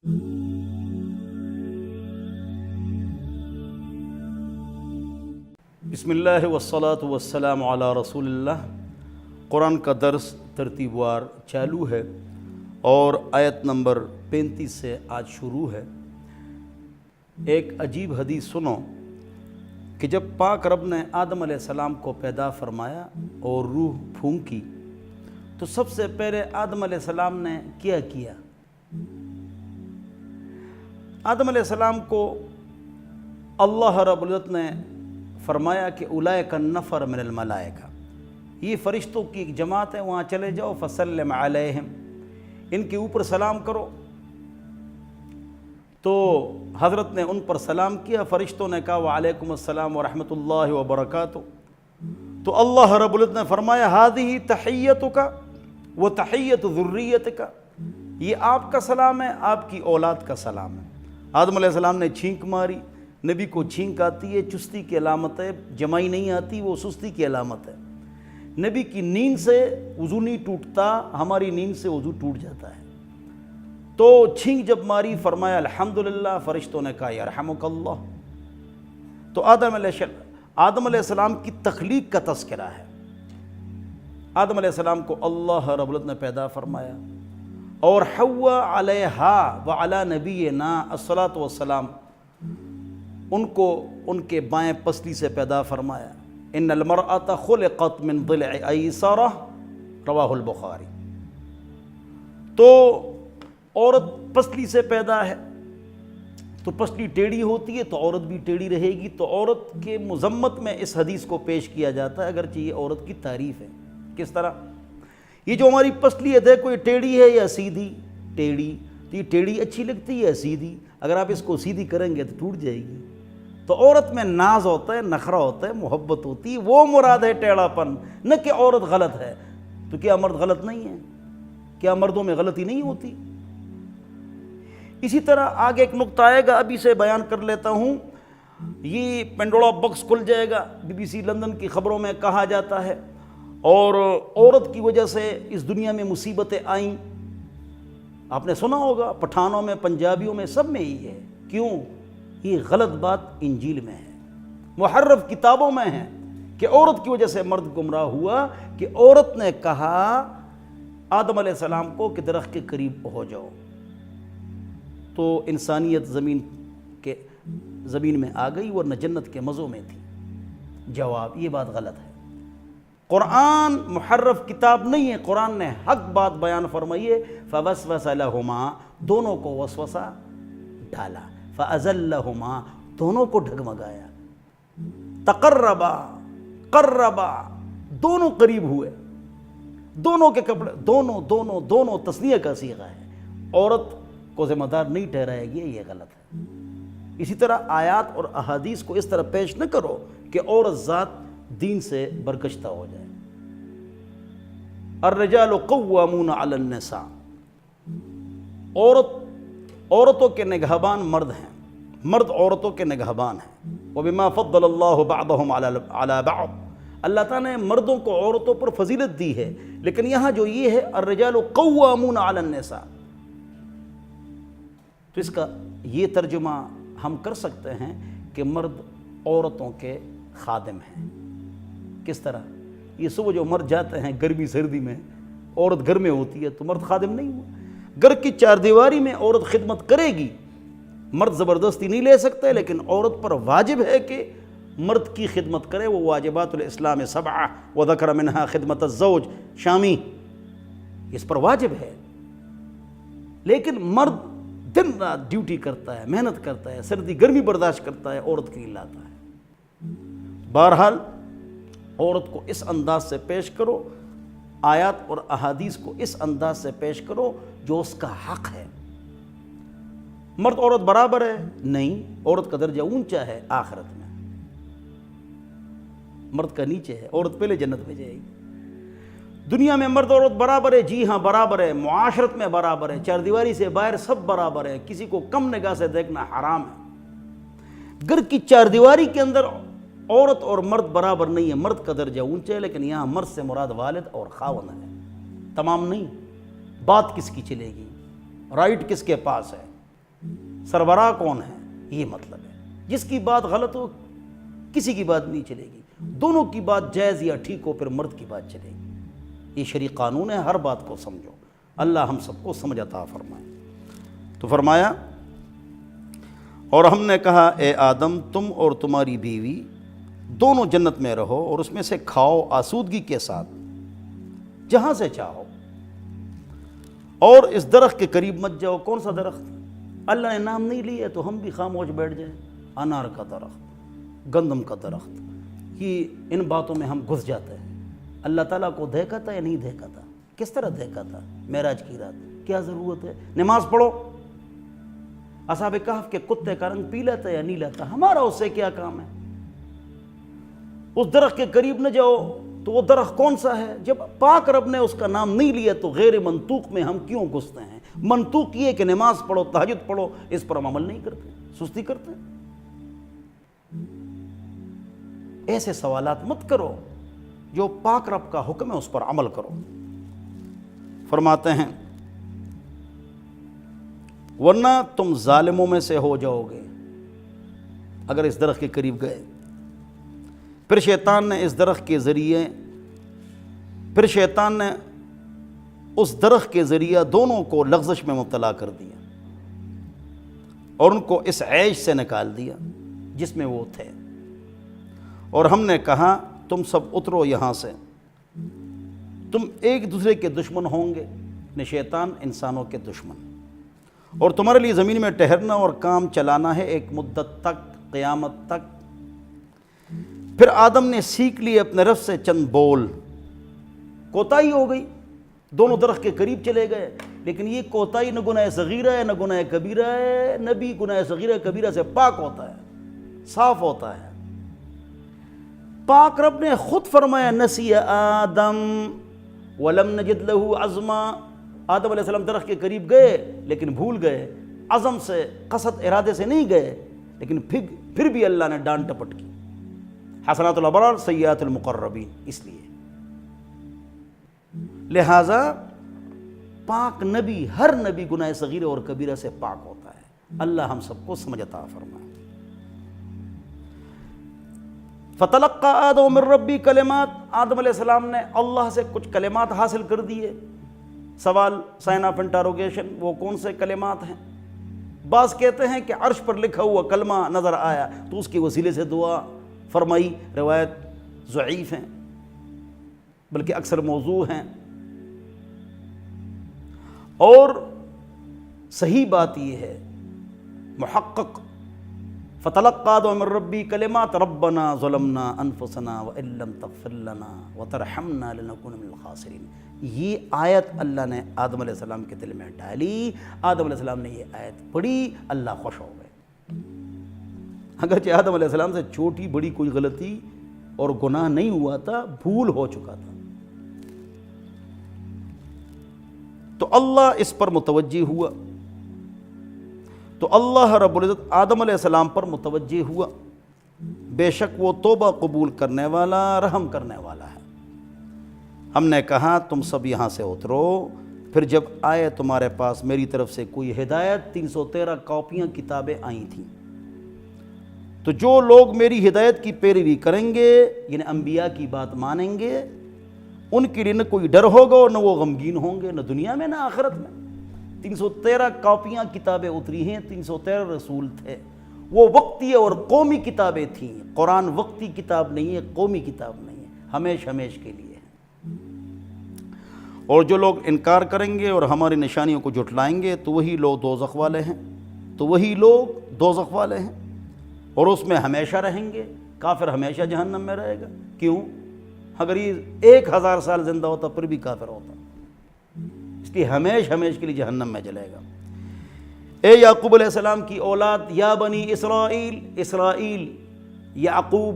بسم اللہ والصلاة والسلام علی رسول اللہ۔ قرآن کا درس ترتیب وار چالو ہے اور آیت نمبر 35 سے آج شروع ہے۔ ایک عجیب حدیث سنو کہ جب پاک رب نے آدم علیہ السلام کو پیدا فرمایا اور روح پھونکی تو سب سے پہلے آدم علیہ السلام نے کیا آدم علیہ السلام کو اللہ رب العزت نے فرمایا کہ اولئک النفر من الملائکہ، یہ فرشتوں کی ایک جماعت ہے، وہاں چلے جاؤ، فسلم علیہم، ان کے اوپر سلام کرو۔ تو حضرت نے ان پر سلام کیا، فرشتوں نے کہا وعلیکم السلام ورحمۃ اللہ وبرکاتہ۔ تو اللہ رب العزت نے فرمایا ھذہ تحیتک و تحیت ذریتک، یہ آپ کا سلام ہے، آپ کی اولاد کا سلام ہے۔ آدم علیہ السلام نے چھینک ماری، نبی کو چھینک آتی ہے، چستی کی علامت ہے، جمائی نہیں آتی، وہ سستی کی علامت ہے۔ نبی کی نیند سے وضو نہیں ٹوٹتا، ہماری نیند سے وضو ٹوٹ جاتا ہے۔ تو چھینک جب ماری فرمایا الحمدللہ، فرشتوں نے کہا یرحمک اللہ۔ تو آدم علیہ السلام کی تخلیق کا تذکرہ ہے۔ آدم علیہ السلام کو اللہ رب العزت نے پیدا فرمایا، اور حوا علیہا وعلی نبینا الصلاۃ والسلام، ان کو ان کے بائیں پسلی سے پیدا فرمایا۔ ان المرأة خلقت من ضلع ایسرہ، رواہ البخاری۔ تو عورت پسلی سے پیدا ہے، تو پسلی ٹیڑھی ہوتی ہے تو عورت بھی ٹیڑھی رہے گی۔ تو عورت کے مذمت میں اس حدیث کو پیش کیا جاتا ہے، اگرچہ یہ عورت کی تعریف ہے۔ کس طرح؟ یہ جو ہماری پسلی ہے، دیکھو یہ ٹیڑھی ہے یا سیدھی؟ ٹیڑھی۔ تو یہ ٹیڑھی اچھی لگتی ہے یا سیدھی؟ اگر آپ اس کو سیدھی کریں گے تو ٹوٹ جائے گی۔ تو عورت میں ناز ہوتا ہے، نخرہ ہوتا ہے، محبت ہوتی ہے، وہ مراد ہے ٹیڑھا پن، نہ کہ عورت غلط ہے۔ تو کیا مرد غلط نہیں ہے؟ کیا مردوں میں غلطی نہیں ہوتی؟ اسی طرح آگے ایک نقطہ آئے گا، ابھی سے بیان کر لیتا ہوں۔ یہ پینڈورا باکس کھل جائے گا، BBC لندن کی خبروں میں کہا جاتا ہے، اور عورت کی وجہ سے اس دنیا میں مصیبتیں آئیں۔ آپ نے سنا ہوگا، پٹھانوں میں، پنجابیوں میں، سب میں ہی ہے۔ کیوں؟ یہ غلط بات انجیل میں ہے، محرف کتابوں میں ہے، کہ عورت کی وجہ سے مرد گمراہ ہوا، کہ عورت نے کہا آدم علیہ السلام کو کہ درخت کے قریب ہو جاؤ، تو انسانیت زمین میں آ گئی، ورنہ جنت کے مزوں میں تھی۔ جواب، یہ بات غلط ہے۔ قرآن محرف کتاب نہیں ہے، قرآن نے حق بات بیان فرمائی ہے۔ فوسوس لہما، دونوں کو وسوسہ ڈالا، فازلہما، دونوں کو ڈھگمگایا، تقربا، قربا، دونوں قریب ہوئے، دونوں کے کپڑے، دونوں تثنیہ کا صیغہ ہے۔ عورت کو ذمہ دار نہیں ٹھہرایا گیا، یہ غلط ہے۔ اسی طرح آیات اور احادیث کو اس طرح پیش نہ کرو کہ عورت ذات دین سے برگشتہ ہو جائے۔ الرجال قوامون علی النساء، عورتوں کے نگہبان مرد ہیں، مرد عورتوں کے نگہبان ہیں۔ وبما فضل اللہ بعضهم علی بعض، اللہ تعالیٰ نے مردوں کو عورتوں پر فضیلت دی ہے، لیکن یہاں جو یہ ہے الرجال قوامون علی النساء، تو اس کا یہ ترجمہ ہم کر سکتے ہیں کہ مرد عورتوں کے خادم ہیں۔ کس طرح؟ یہ صبح جو مرد جاتے ہیں گرمی سردی میں، عورت گھر میں ہوتی ہے، تو مرد خادم نہیں ہوا۔ گھر کی چار دیواری میں عورت خدمت کرے گی، مرد زبردستی نہیں لے سکتے، لیکن عورت پر واجب ہے کہ مرد کی خدمت کرے۔ وہ واجبات الاسلام 7 وذکر منہا خدمت الزوج، شامی، اس پر واجب ہے۔ لیکن مرد دن رات ڈیوٹی کرتا ہے، محنت کرتا ہے، سردی گرمی برداشت کرتا ہے، عورت کے لیے لاتا ہے۔ بہرحال عورت کو اس انداز سے پیش کرو، آیات اور احادیث کو اس انداز سے پیش کرو جو اس کا حق ہے۔ مرد عورت برابر ہے؟ نہیں، عورت کا درجہ اونچا ہے آخرت میں، مرد کا نیچے ہے، عورت پہلے جنت میں جائے گی۔ دنیا میں مرد عورت برابر ہے، جی ہاں برابر ہے، معاشرت میں برابر ہے، چار دیواری سے باہر سب برابر ہے، کسی کو کم نگاہ سے دیکھنا حرام ہے۔ گھر کی چار دیواری کے اندر عورت اور مرد برابر نہیں ہے، مرد کا درجہ اونچا ہے، لیکن یہاں مرد سے مراد والد اور خاوند ہے، تمام نہیں۔ بات کس کی چلے گی؟ رائٹ کس کے پاس ہے؟ سربراہ کون ہے، یہ مطلب ہے۔ جس کی بات غلط ہو کسی کی بات نہیں چلے گی، دونوں کی بات جائز یا ٹھیک ہو پھر مرد کی بات چلے گی۔ یہ شرعی قانون ہے، ہر بات کو سمجھو۔ اللہ ہم سب کو سمجھ عطا فرمائے۔ تو فرمایا اور ہم نے کہا اے آدم تم اور تمہاری بیوی دونوں جنت میں رہو اور اس میں سے کھاؤ آسودگی کے ساتھ جہاں سے چاہو، اور اس درخت کے قریب مت جاؤ۔ کون سا درخت؟ اللہ نے نام نہیں لیا تو ہم بھی خاموش بیٹھ جائیں۔ انار کا درخت، گندم کا درخت، یہ ان باتوں میں ہم گھس جاتے ہیں۔ اللہ تعالیٰ کو دیکھا تھا یا نہیں دیکھا تھا؟ کس طرح دیکھا تھا؟ معراج کی رات۔ کیا ضرورت ہے؟ نماز پڑھو۔ اصحاب کہف کے کتے کا رنگ پیلا تھا یا نیلا تھا؟ ہمارا اس سے کیا کام ہے؟ اس درخت کے قریب نہ جاؤ تو وہ درخت کون سا ہے؟ جب پاک رب نے اس کا نام نہیں لیا تو غیر منطوق میں ہم کیوں گھستے ہیں؟ منطوق یہ کہ نماز پڑھو، تہجد پڑھو، اس پر ہم عمل نہیں کرتے، سستی کرتے ہیں۔ ایسے سوالات مت کرو، جو پاک رب کا حکم ہے اس پر عمل کرو۔ فرماتے ہیں ورنہ تم ظالموں میں سے ہو جاؤ گے اگر اس درخت کے قریب گئے۔ پھر شیطان نے اس درخت کے ذریعے دونوں کو لغزش میں مبتلا کر دیا اور ان کو اس عیش سے نکال دیا جس میں وہ تھے، اور ہم نے کہا تم سب اترو یہاں سے، تم ایک دوسرے کے دشمن ہوں گے، نے شیطان انسانوں کے دشمن، اور تمہارے لیے زمین میں ٹہرنا اور کام چلانا ہے ایک مدت تک، قیامت تک۔ پھر آدم نے سیکھ لیے اپنے رب سے چند بول، کوتاہی ہو گئی، دونوں درخت کے قریب چلے گئے، لیکن یہ کوتاہی نہ گناہ صغیرہ ہے نہ گناہ کبیرہ ہے۔ نبی گناہ صغیرہ کبیرہ سے پاک ہوتا ہے، صاف ہوتا ہے۔ پاک رب نے خود فرمایا نسی آدم ولم نجد له عزما۔ آدم علیہ السلام درخت کے قریب گئے لیکن بھول گئے، عزم سے، قصد ارادے سے نہیں گئے، لیکن پھر بھی اللہ نے ڈانٹ ٹپٹ کی۔ حسنات الابرار سیئات المقربین۔ اس لیے لہذا پاک نبی، ہر نبی گناہ صغیرہ اور کبیرہ سے پاک ہوتا ہے۔ اللہ ہم سب کو سمجھ عطا فرمائے۔ فتلقى آدم من ربی کلمات، آدم علیہ السلام نے اللہ سے کچھ کلمات حاصل کر دیے۔ سوال، سائن آف انٹروگیشن، وہ کون سے کلمات ہیں؟ بعض کہتے ہیں کہ عرش پر لکھا ہوا کلمہ نظر آیا تو اس کے وسیلے سے دعا فرمائی۔ روایت ضعیف ہیں بلکہ اکثر موضوع ہیں، اور صحیح بات یہ ہے، محقق فتلقى آدم من ربی کلمات ربنا ظلمنا انفسنا وان لم تغفر لنا وترحمنا لنکون من الخاسرین۔ یہ آیت اللہ نے آدم علیہ السلام کے دل میں ڈالی، آدم علیہ السلام نے یہ آیت پڑھی، اللہ خوش ہو گئے۔ اگرچہ آدم علیہ السلام سے چھوٹی بڑی کوئی غلطی اور گناہ نہیں ہوا تھا، بھول ہو چکا تھا، تو اللہ اس پر متوجہ ہوا، تو اللہ رب العزت آدم علیہ السلام پر متوجہ ہوا، بے شک وہ توبہ قبول کرنے والا، رحم کرنے والا ہے۔ ہم نے کہا تم سب یہاں سے اترو، پھر جب آئے تمہارے پاس میری طرف سے کوئی ہدایت، 313 کاپیاں کتابیں آئی تھیں، تو جو لوگ میری ہدایت کی پیروی کریں گے، یعنی انبیاء کی بات مانیں گے، ان کے لیے نہ کوئی ڈر ہوگا اور نہ وہ غمگین ہوں گے، نہ دنیا میں نہ آخرت میں۔ 313 کاپیاں کتابیں اتری ہیں، 313 رسول تھے، وہ وقتی اور قومی کتابیں تھیں۔ قرآن وقتی کتاب نہیں ہے، قومی کتاب نہیں ہے، ہمیش ہمیش کے لیے ہے۔ اور جو لوگ انکار کریں گے اور ہماری نشانیوں کو جھٹلائیں گے تو وہی لوگ دوزخ والے ہیں، اور اس میں ہمیشہ رہیں گے۔ کافر ہمیشہ جہنم میں رہے گا۔ کیوں؟ اگر یہ 1000 سال زندہ ہوتا پھر بھی کافر ہوتا، اس لیے ہمیش کے لیے جہنم میں جلے گا۔ اے یعقوب علیہ السلام کی اولاد، یا بنی اسرائیل، یعقوب،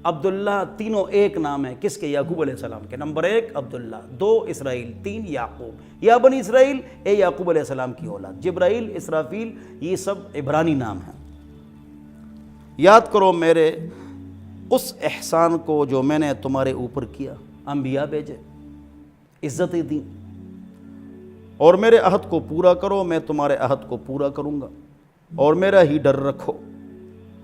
عبداللہ، تینوں ایک نام ہے کس کے؟ یعقوب علیہ السلام کے۔ نمبر 1 عبداللہ، 2 اسرائیل، 3 یعقوب۔ یا بنی اسرائیل، اے یعقوب علیہ السلام کی اولاد۔ جبرائیل، اسرافیل، یہ سب عبرانی نام ہیں۔ یاد کرو میرے اس احسان کو جو میں نے تمہارے اوپر کیا، انبیاء بھیجے، عزتیں دیں، اور میرے عہد کو پورا کرو، میں تمہارے عہد کو پورا کروں گا۔ اور میرا ہی ڈر رکھو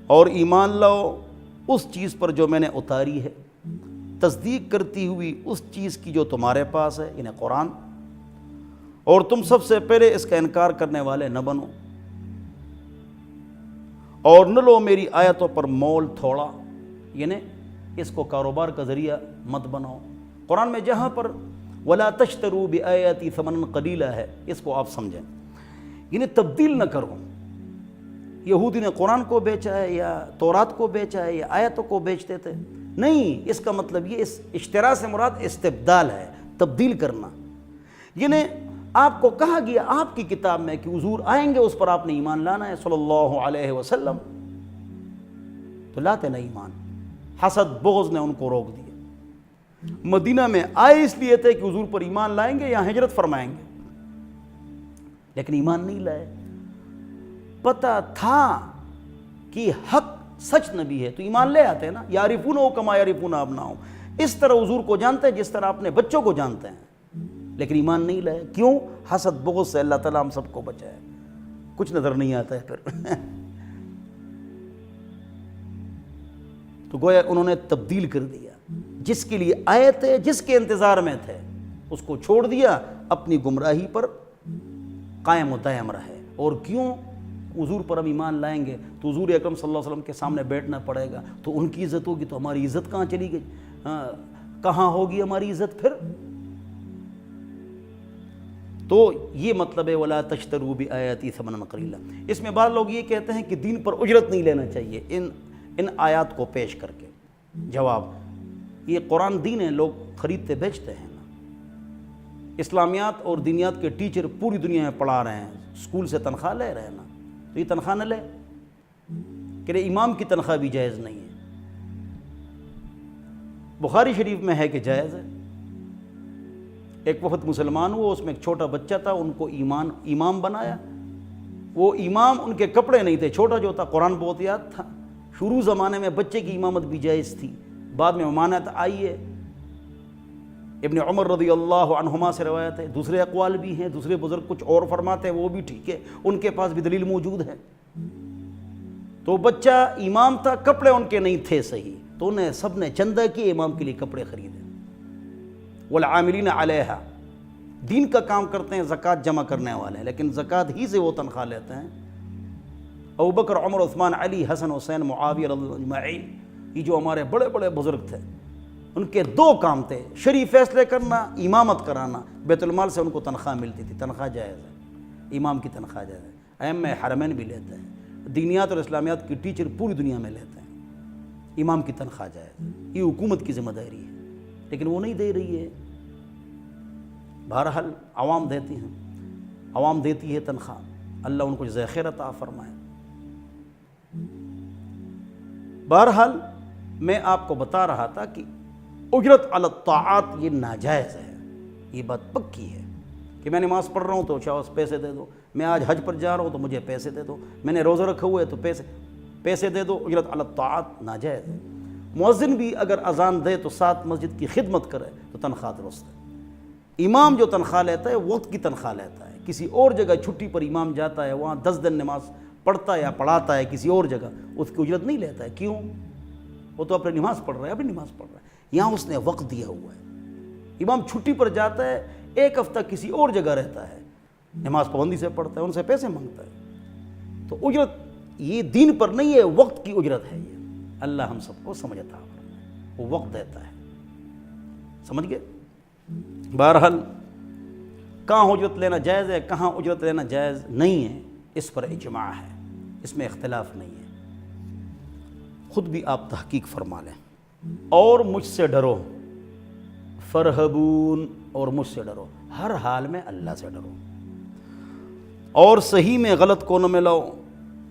اور ایمان لاؤ اس چیز پر جو میں نے اتاری ہے، تصدیق کرتی ہوئی اس چیز کی جو تمہارے پاس ہے، یعنی قرآن، اور تم سب سے پہلے اس کا انکار کرنے والے نہ بنو، اور نہ لو میری آیتوں پر مول تھوڑا، یعنی اس کو کاروبار کا ذریعہ مت بناؤ۔ قرآن میں جہاں پر وَلَا تَشْتَرُوا بِآيَاتِي ثَمَنًا قَلِيلًا ہے، اس کو آپ سمجھیں، یعنی تبدیل نہ کرو۔ یہودی نے قرآن کو بیچا ہے یا تورات کو بیچا ہے یا آیتوں کو بیچتے تھے، نہیں، اس کا مطلب یہ اس اشترا سے مراد استبدال ہے، تبدیل کرنا۔ یعنی آپ کو کہا گیا آپ کی کتاب میں کہ حضور آئیں گے، اس پر آپ نے ایمان لانا ہے صلی اللہ علیہ وسلم، تو لاتے نہ ایمان۔ حسد بغض نے ان کو روک دیا۔ مدینہ میں آئے اس لیے تھے کہ حضور پر ایمان لائیں گے یا ہجرت فرمائیں گے، لیکن ایمان نہیں لائے۔ پتہ تھا کہ حق سچ نبی ہے تو ایمان لے آتے ہیں نا، یعرفونہ کما یعرفون ابناءہم، اس طرح حضور کو جانتے ہیں جس طرح اپنے بچوں کو جانتے ہیں، لیکن ایمان نہیں لائے۔ کیوں؟ حسد بغض سے اللہ تعالیٰ ہم سب کو بچائے، کچھ نظر نہیں آتا ہے پھر۔ تو گویا انہوں نے تبدیل کر دیا، جس کے لیے آئے تھے، جس کے انتظار میں تھے، اس کو چھوڑ دیا، اپنی گمراہی پر قائم و دائم رہے۔ اور کیوں؟ حضور پر ہم ایمان لائیں گے تو حضور اکرم صلی اللہ علیہ وسلم کے سامنے بیٹھنا پڑے گا، تو ان کی عزت ہوگی، تو ہماری عزت کہاں چلی گئی؟ کہاں ہوگی ہماری عزت پھر؟ تو یہ مطلب ہے وَلَا تَشْتَرُوا بِآيَاتِي ثَمَنًا قَلِيلًا۔ اس میں بعض لوگ یہ کہتے ہیں کہ دین پر اجرت نہیں لینا چاہیے ان آیات کو پیش کر کے۔ جواب، یہ قرآن دین ہے، لوگ خریدتے بیچتے ہیں نا۔ اسلامیات اور دینیات کے ٹیچر پوری دنیا میں پڑھا رہے ہیں، اسکول سے تنخواہ لے رہے ہیں نا، تو یہ تنخواہ نہ لے کہ امام کی تنخواہ بھی جائز نہیں ہے۔ بخاری شریف میں ہے کہ جائز ہے۔ ایک وفد مسلمان ہوا، اس میں ایک چھوٹا بچہ تھا، ان کو امام بنایا۔ وہ امام ان کے کپڑے نہیں تھے، چھوٹا جو تھا قرآن بہت یاد تھا۔ شروع زمانے میں بچے کی امامت بھی جائز تھی، بعد میں ممانعت آئی ہے۔ ابن عمر رضی اللہ عنہما سے روایت ہے، دوسرے اقوال بھی ہیں، دوسرے بزرگ کچھ اور فرماتے ہیں، وہ بھی ٹھیک ہے، ان کے پاس بھی دلیل موجود ہے۔ تو بچہ امام تھا، کپڑے ان کے نہیں تھے صحیح، تو انہیں سب نے چندہ کیے، امام کے لیے کپڑے خریدے۔ والعاملین علیہا، دین کا کام کرتے ہیں، زکوٰۃ جمع کرنے والے ہیں، لیکن زکوٰۃ ہی سے وہ تنخواہ لیتے ہیں۔ ابوبکر، عمر، عثمان، علی، حسن، حسین، معاویہ رضی اللہ اجمعین، یہ جو ہمارے بڑے بڑے بزرگ تھے، ان کے دو کام تھے، شرعی فیصلے کرنا، امامت کرانا۔ بیت المال سے ان کو تنخواہ ملتی تھی، تنخواہ جائز ہے، امام کی تنخواہ جائز ہے۔ ائمہ حرمین بھی لیتے ہیں، دینیات اور اسلامیات کی ٹیچر پوری دنیا میں لیتے ہیں، امام کی تنخواہ جائز ہے، یہ حکومت کی ذمہ داری ہے، لیکن وہ نہیں دے رہی ہے۔ بہرحال عوام دیتی ہیں، عوام دیتی ہے تنخواہ، اللہ ان کو جزائے خیر عطا فرمائے۔ بہرحال میں آپ کو بتا رہا تھا کہ اجرت علی الطاعات یہ ناجائز ہے، یہ بات پکی ہے کہ میں نماز پڑھ رہا ہوں تو شاوس پیسے دے دو، میں آج حج پر جا رہا ہوں تو مجھے پیسے دے دو، میں نے روزہ رکھا ہوا ہے تو پیسے دے دو، اجرت علی الطاعات ناجائز ہے۔ مؤذن بھی اگر اذان دے تو ساتھ مسجد کی خدمت کرے تو تنخواہ درست ہے۔ امام جو تنخواہ لیتا ہے وقت کی تنخواہ لیتا ہے، کسی اور جگہ چھٹی پر امام جاتا ہے، وہاں 10 دن نماز پڑھتا ہے یا پڑھاتا ہے کسی اور جگہ، اس کی اجرت نہیں لیتا ہے۔ کیوں؟ وہ تو اپنی نماز پڑھ رہا ہے، اپنی نماز پڑھ رہا ہے، یہاں اس نے وقت دیا ہوا ہے۔ امام چھٹی پر جاتا ہے، ایک ہفتہ کسی اور جگہ رہتا ہے، نماز پابندی سے پڑھتا ہے، ان سے پیسے مانگتا ہے، تو اجرت یہ دین پر نہیں ہے، وقت کی اجرت ہے۔ یہ اللہ ہم سب کو سمجھتا ہے، وہ وقت دیتا ہے، سمجھ گئے؟ بہرحال کہاں اجرت لینا جائز ہے، کہاں اجرت لینا جائز نہیں ہے، اس پر اجماع ہے، اس میں اختلاف نہیں ہے۔ خود بھی آپ تحقیق فرما لیں۔ اور مجھ سے ڈرو، فرہبون، اور مجھ سے ڈرو، ہر حال میں اللہ سے ڈرو، اور صحیح میں غلط کو نہ ملاؤ،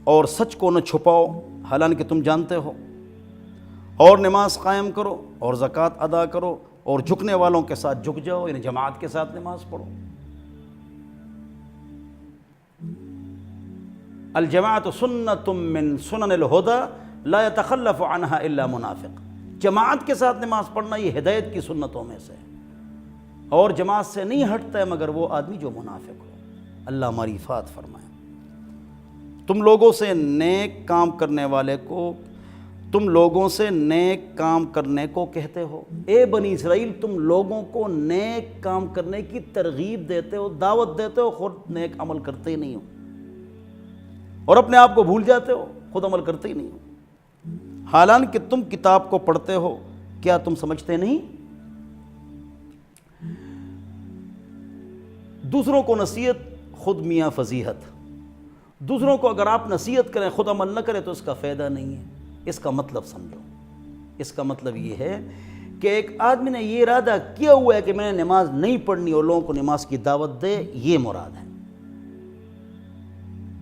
اور سچ کو نہ چھپاؤ حالانکہ تم جانتے ہو، اور نماز قائم کرو، اور زکوٰۃ ادا کرو، اور جھکنے والوں کے ساتھ جھک جاؤ، یعنی جماعت کے ساتھ نماز پڑھو۔ الجماعت سنۃ من سنن الہدی لا يتخلف عنها الا منافق، جماعت کے ساتھ نماز پڑھنا یہ ہدایت کی سنتوں میں سے ہے، اور جماعت سے نہیں ہٹتا ہے مگر وہ آدمی جو منافق ہو۔ اللہ ہماری حفاظت فرمائے۔ تم لوگوں سے نیک کام کرنے والے کو تم لوگوں سے نیک کام کرنے کو کہتے ہو۔ اے بنی اسرائیل، تم لوگوں کو نیک کام کرنے کی ترغیب دیتے ہو، دعوت دیتے ہو، خود نیک عمل کرتے ہی نہیں ہو، اور اپنے آپ کو بھول جاتے ہو، خود عمل کرتے ہی نہیں ہو۔ حالانکہ تم کتاب کو پڑھتے ہو، کیا تم سمجھتے نہیں؟ دوسروں کو نصیحت خود میاں فضیحت، دوسروں کو اگر آپ نصیحت کریں خود عمل نہ کریں تو اس کا فائدہ نہیں ہے۔ اس کا مطلب سمجھو، اس کا مطلب یہ ہے کہ ایک آدمی نے یہ ارادہ کیا ہوا ہے کہ میں نے نماز نہیں پڑھنی اور لوگوں کو نماز کی دعوت دے، یہ مراد ہے۔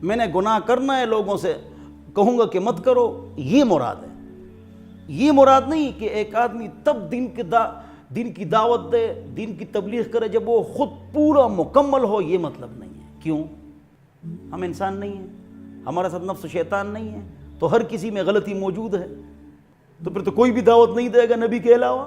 میں نے گناہ کرنا ہے، لوگوں سے کہوں گا کہ مت کرو، یہ مراد ہے۔ یہ مراد نہیں کہ ایک آدمی تب دین کی دعوت دے، دین کی تبلیغ کرے جب وہ خود پورا مکمل ہو، یہ مطلب نہیں ہے۔ کیوں؟ ہم انسان نہیں ہیں، ہمارے ساتھ نفس و شیطان نہیں ہے، تو ہر کسی میں غلطی موجود ہے، تو پھر تو کوئی بھی دعوت نہیں دے گا نبی کے علاوہ۔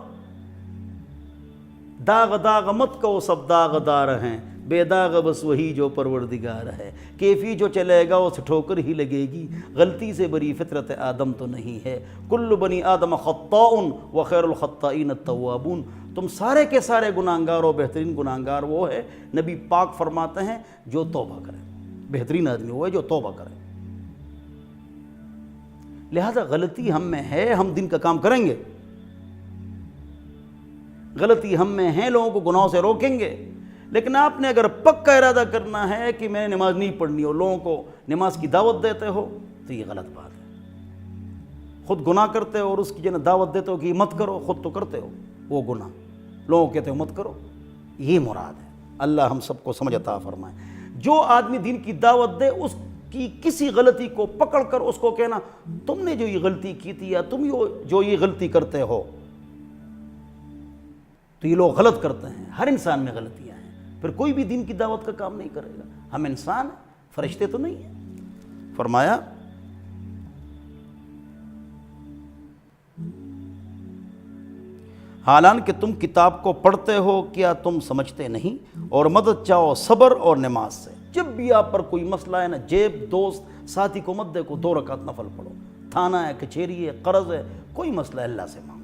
داغ داغ مت کہو، سب داغ دار ہیں، بے داغ بس وہی جو پروردگار ہے۔ کیفی جو چلے گا اسے ٹھوکر ہی لگے گی، غلطی سے بری فطرت آدم تو نہیں ہے۔ کل بنی آدم خطاء وخیر الخطائین التوابون، تم سارے کے سارے گناہگار ہو، بہترین گناہگار وہ ہے، نبی پاک فرماتے ہیں، جو توبہ کرے۔ بہترین آدمی وہ ہے جو توبہ کرے۔ لہذا غلطی ہم میں ہے، ہم دین کا کام کریں گے، غلطی ہم میں ہے، لوگوں کو گناہوں سے روکیں گے، لیکن آپ نے اگر پکا ارادہ کرنا ہے کہ میں نے نماز نہیں پڑھنی اور لوگوں کو نماز کی دعوت دیتے ہو تو یہ غلط بات ہے۔ خود گناہ کرتے ہو اور اس کی جنہیں دعوت دیتے ہو کہ مت کرو، خود تو کرتے ہو وہ گناہ، لوگوں کو کہتے ہو مت کرو، یہ مراد ہے۔ اللہ ہم سب کو سمجھ عطا فرمائے۔ جو آدمی دین کی دعوت دے، اس کی کسی غلطی کو پکڑ کر اس کو کہنا تم نے جو یہ غلطی کی تھی یا تم جو یہ غلطی کرتے ہو، تو یہ لوگ غلط کرتے ہیں، ہر انسان میں غلطیاں ہیں، پھر کوئی بھی دین کی دعوت کا کام نہیں کرے گا۔ ہم انسان ہیں، فرشتے تو نہیں ہیں۔ فرمایا حالانکہ تم کتاب کو پڑھتے ہو، کیا تم سمجھتے نہیں؟ اور مدد چاہو صبر اور نماز سے۔ جب بھی آپ پر کوئی مسئلہ ہے نا، جیب دوست ساتھی کو مت دیکھو، 2 رکعت نفل پڑھو، تھانہ ہے، کچہری ہے، قرض ہے، کوئی مسئلہ ہے اللہ سے مانگو۔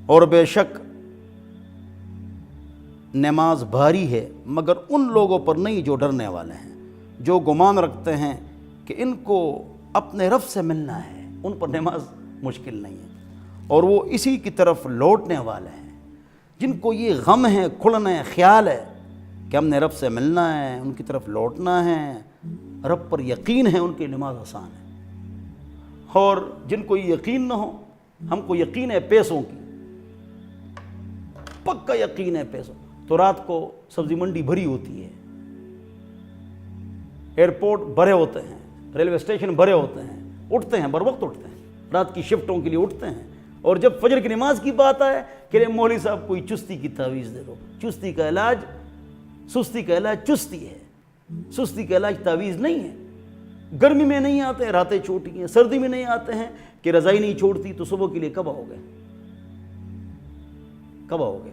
اور بے شک نماز بھاری ہے مگر ان لوگوں پر نہیں جو ڈرنے والے ہیں، جو گمان رکھتے ہیں کہ ان کو اپنے رب سے ملنا ہے، ان پر نماز مشکل نہیں ہے، اور وہ اسی کی طرف لوٹنے والے ہیں۔ جن کو یہ غم ہے، کھلن ہے، خیال ہے کہ ہم نے رب سے ملنا ہے، ان کی طرف لوٹنا ہے، رب پر یقین ہے، ان کی نماز آسان ہے۔ اور جن کو یہ یقین نہ ہو، ہم کو یقین ہے پیسوں کی، پکا یقین ہے پیسوں، تو رات کو سبزی منڈی بھری ہوتی ہے، ایئرپورٹ بھرے ہوتے ہیں، ریلوے اسٹیشن بھرے ہوتے ہیں، اٹھتے ہیں، بر وقت اٹھتے ہیں، رات کی شفٹوں کے لیے اٹھتے ہیں، اور جب فجر کی نماز کی بات آئے کہ مولوی صاحب کوئی چستی کی تعویذ دے دو، چستی کا علاج چستی ہے، سستی کا علاج تعویذ نہیں ہے۔ گرمی میں نہیں آتے، راتیں چھوٹی ہیں، سردی میں نہیں آتے ہیں کہ رضائی نہیں چھوڑتی، تو صبح کے لیے کب آؤ گے؟ کب آؤ گے؟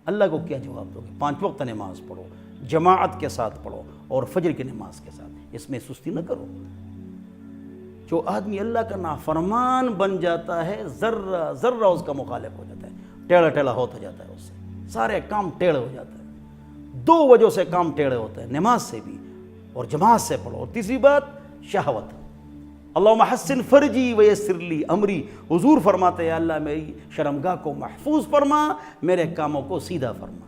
اللہ کو کیا جواب دو گے؟ 5 وقت نماز پڑھو، جماعت کے ساتھ پڑھو، اور فجر کی نماز کے ساتھ، اس میں سستی نہ کرو۔ جو آدمی اللہ کا نافرمان بن جاتا ہے، ذرہ ذرہ اس کا مخالف ہو جاتا ہے، ٹیڑھا ٹیڑھا ہوتا جاتا ہے، اس سے سارے کام ٹیڑھے ہو جاتے ہیں۔ 2 وجہ سے کام ٹیڑھے ہوتے ہیں، نماز سے بھی اور جماعت سے پڑھو۔ اور تیسری بات شہوت، اللہم حسن فرجی ویسر لی امری، حضور فرماتے ہیں اللہ میری شرمگاہ کو محفوظ فرما، میرے کاموں کو سیدھا فرما۔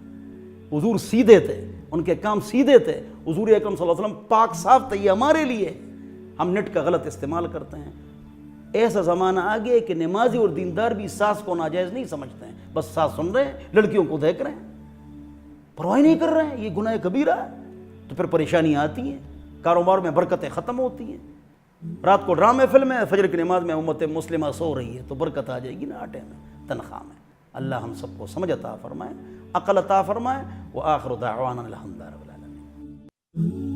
حضور سیدھے تھے، ان کے کام سیدھے تھے، حضور اکرم صلی اللہ علیہ وسلم پاک صاف تھے۔ یہ ہمارے لیے ہم نیٹ کا غلط استعمال کرتے ہیں۔ ایسا زمانہ آ گیا کہ نمازی اور دیندار بھی ساس کو ناجائز نہیں سمجھتے ہیں، بس ساس سن رہے ہیں، لڑکیوں کو دیکھ رہے ہیں، پرواہ نہیں کر رہے ہیں، یہ گناہ کبیرہ ہے، تو پھر پریشانی آتی ہیں، کاروبار میں برکتیں ختم ہوتی ہیں۔ رات کو ڈرامے فلم ہے، فجر کی نماز میں امت مسلمہ سو رہی ہے، تو برکت آ جائے گی نا آٹے میں، تنخواہ میں۔ اللہ ہم سب کو سمجھ عطا فرمائے، عقل عطا فرمائے، وآخر دعوانا الحمد للہ رب العالمین۔